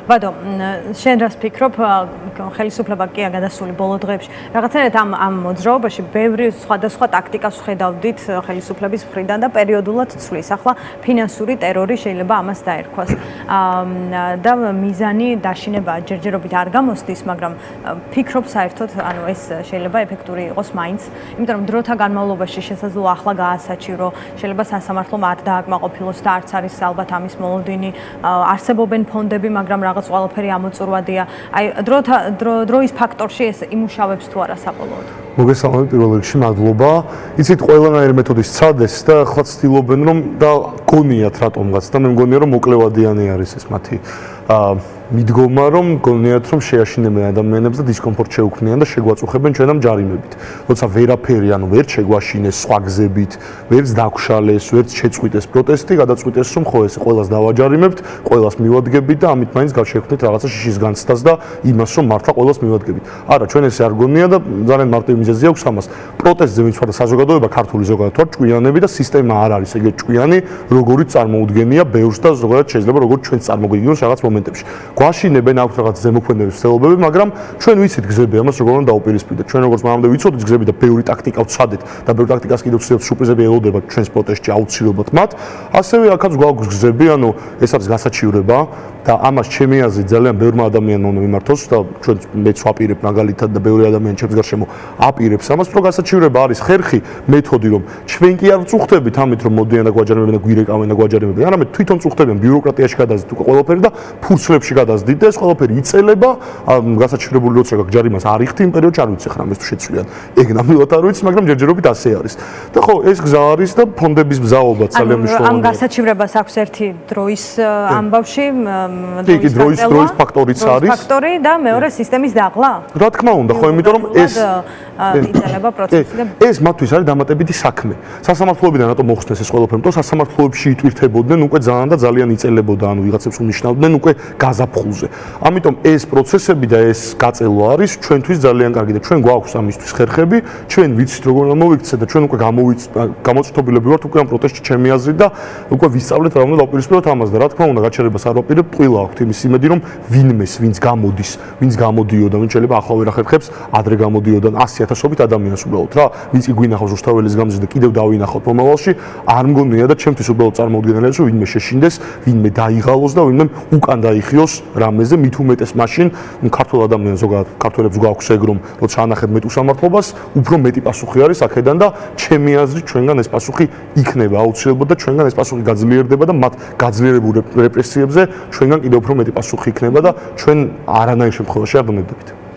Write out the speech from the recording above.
ბადო, შენ რას ფიქრობ, ხელისუფლება კია გადასული ბოლო დღეებში. რაღაცნაირად ამ მოძრაობაში ბევრი სხვადასხვა ტაქტიკას ვხედავდით ხელისუფლების მხრიდან და პერიოდულად ცვლის. ახლა ფინანსური ტერორი შეიძლება ამას დაერქვას. და მიზანი დაშინება ჯერჯერობით არ გამოსდის, მაგრამ ფიქრობ საერთოდ, ანუ ეს შეიძლება ეფექტური იყოს მაინც, იმიტომ რომ დროთა განმავლობაში შესაძლოა ახლა გაასაჩირო, შეიძლება სასამართლომ არ დააკმაყოფილოს და არც არის ალბათ ამის მოლოდინი, არსებობენ ფონდები, მაგრამ რაღაც ყველაფერი ამოწურვადია. აი დროის ფაქტორში ეს იმუშავებს თუ არა საბოლოოდ. მოგესალმებით პირველ რიგში, მადლობა. იცით, ყველანაირი მეთოდი სცადეს და ახლა ცდილობენ რომ და გონიათ რატომღაც და მე მგონია რომ მოკლევადიანი არის ეს მათი მიდგომა, რომ გონიათ რომ შეაშინებენ ადამიანებს და დისკომფორტ შეუქმნიან და შეგვაწუხებენ ჩვენ ამ ჯარიმებით. როცა ვერაფერი, ანუ ვერ შეგვაშინეს სხვა გზებით, ვერც დაგშალეს, ვერც შეწყვიტეს პროტესტი, გადაწყვიტეს რომ ხო ეს ყველას დავაჯარიმებთ, ყველას მივადგებით და ამით მაინც გავშევქმნით რაღაცა შიშის განცდას და იმას რომ მართლა ყველას მივადგებით. არა, ჩვენ ესე არ გონია და ძალიან მარტივი მიზეზი აქვს ამას. პროტესტზე მიცვალა საზოგადოება, ქართული ზოგადად ვარ ჭკვიანები და სისტემა არ არის ეგრე ჭკვიანი, როგორიც წარმოუდგენია ბევრს და ზოგადად შეიძლება როგორც ჩვენც წარმოგვიდგინოს რაღაც მომენტებში. გვაშინებენ აქვს რაღაც ზემოქმედების ცდილობები, მაგრამ ჩვენ ვიცით გზები ამას როგორ უნდა დაუპირისპირდეთ. ჩვენ როგორც მანამდე ვიცოდით გზები და ბევრი ტაქტიკა ვცადეთ და ბევრი ტაქტიკას კიდევ ვცადეთ, სურპრიზები ელოდება ჩვენს პროტესტში აუცილებლად მათ. ასევე აქაც გვაქვს გზები, ანუ ეს არის გასაჩივრება და ამას ჩემი აზრით ძალიან ბევრმა ადამიანმა უნდა მიმართოს და ჩვენ მეც ვაპირებ მაგალითად და ბევრი ადამიანი ჩემს გარშემო აპირებს ამას, რომ გასაჩივრება არის ხერხი მეთოდი, რომ ჩვენ კი არ ვწუხდებით ამით, რომ მოდიან და გვაჯარიმებენ და გვირეკავენ და გვაჯარიმებენ, არამედ თვითონ წუხდებიან ბიუროკრატიაში გადაზიდეთ უკვე ყველაფერი და ფურცლებში გადაზიდეთ და ეს ყველაფერი იწელება, გასაჩივრებული როცა გაქვს ჯარიმას არ იხდი იმ პერიოდში არ ვიცი ხარ ამას თუ შეცვლიან. ეგ ნამდვილად არ ვიცი, მაგრამ ჯერჯერობით ასე არის. და ხო, ეს გზა არის და ფონდების მზაობა ძალიან მნიშვნელოვანია. ამ გასაჩივრებას აქვს ერთი დროის ამბავში, დროის ფაქტორიც არის. ფაქტორი და მეორე სისტემის დაღლა? რა თქმა უნდა, ხო, იმიტომ რომ ეს იწელება პროცესი და ეს მათთვის არის დამატებითი საქმე. სასამართლოებიდან რატომ მოხსნეს ეს ყველაფერი? იმიტომ სასამართლოებში იტვირთებოდნენ უკვე ძალიან და ძალიან იწელებოდა, ანუ ვიღაცებს უნიშნავდნენ უკვე გაზაფხულზე. ამიტომ ეს პროცესები და ეს გაწელვა არის ჩვენთვის ძალიან კარგი და ჩვენ გვაქვს ამისთვის ხერხები, ჩვენ ვიცით როგორ უნდა მოვიქცეთ და ჩვენ უკვე გამოწვეთობილები ვართ უკვე ამ პროტესტში ჩემი აზრით და უკვე ვისწავლეთ რა უნდა დავპირისპიროთ ამას და რა თქმა უნდა გაჩერებას არ ვაპირებთ, ტყილა აქვთ იმის იმედი რომ ვინმეს, ვინც გამოდის, ვინც გამოდიოდა, ვინც შეიძლება ახლა ვერ ახერხებს, ადრე გამოდიოდა 100,000-ობით ადამიანს უბრალოდ რა, ვინც კი გვინახავს რუსთაველის გამზის და კიდევ დავინახავთ მომავალში, არ მგონია და ჩემთვის უბრალოდ წარმოუდგენელია რომ ვინმე შეშინდეს, ვინმე დაიღალოს და ვინმე უკან დაიხიოს რამეზე, მით უმეტეს მაშინ ქართულ ადამიანს ზოგადად ქართველებს გვაქვს ეგ რომ როცა ანახებ მეტ უსამართლობას, უფრო მეტი პასუხი არის აქედან და ჩემი აზრით ჩვენგან ეს პასუხი იქნება აუცილებლად და ჩვენგან ეს პასუხი გაძლიერდება და მათ გაძლიერებულ რეპრესიებზე ჩვენგან კიდევ უფრო მეტი პასუხი იქნება და ჩვენ არანაირ შემთხვევაში არ დონებდებით.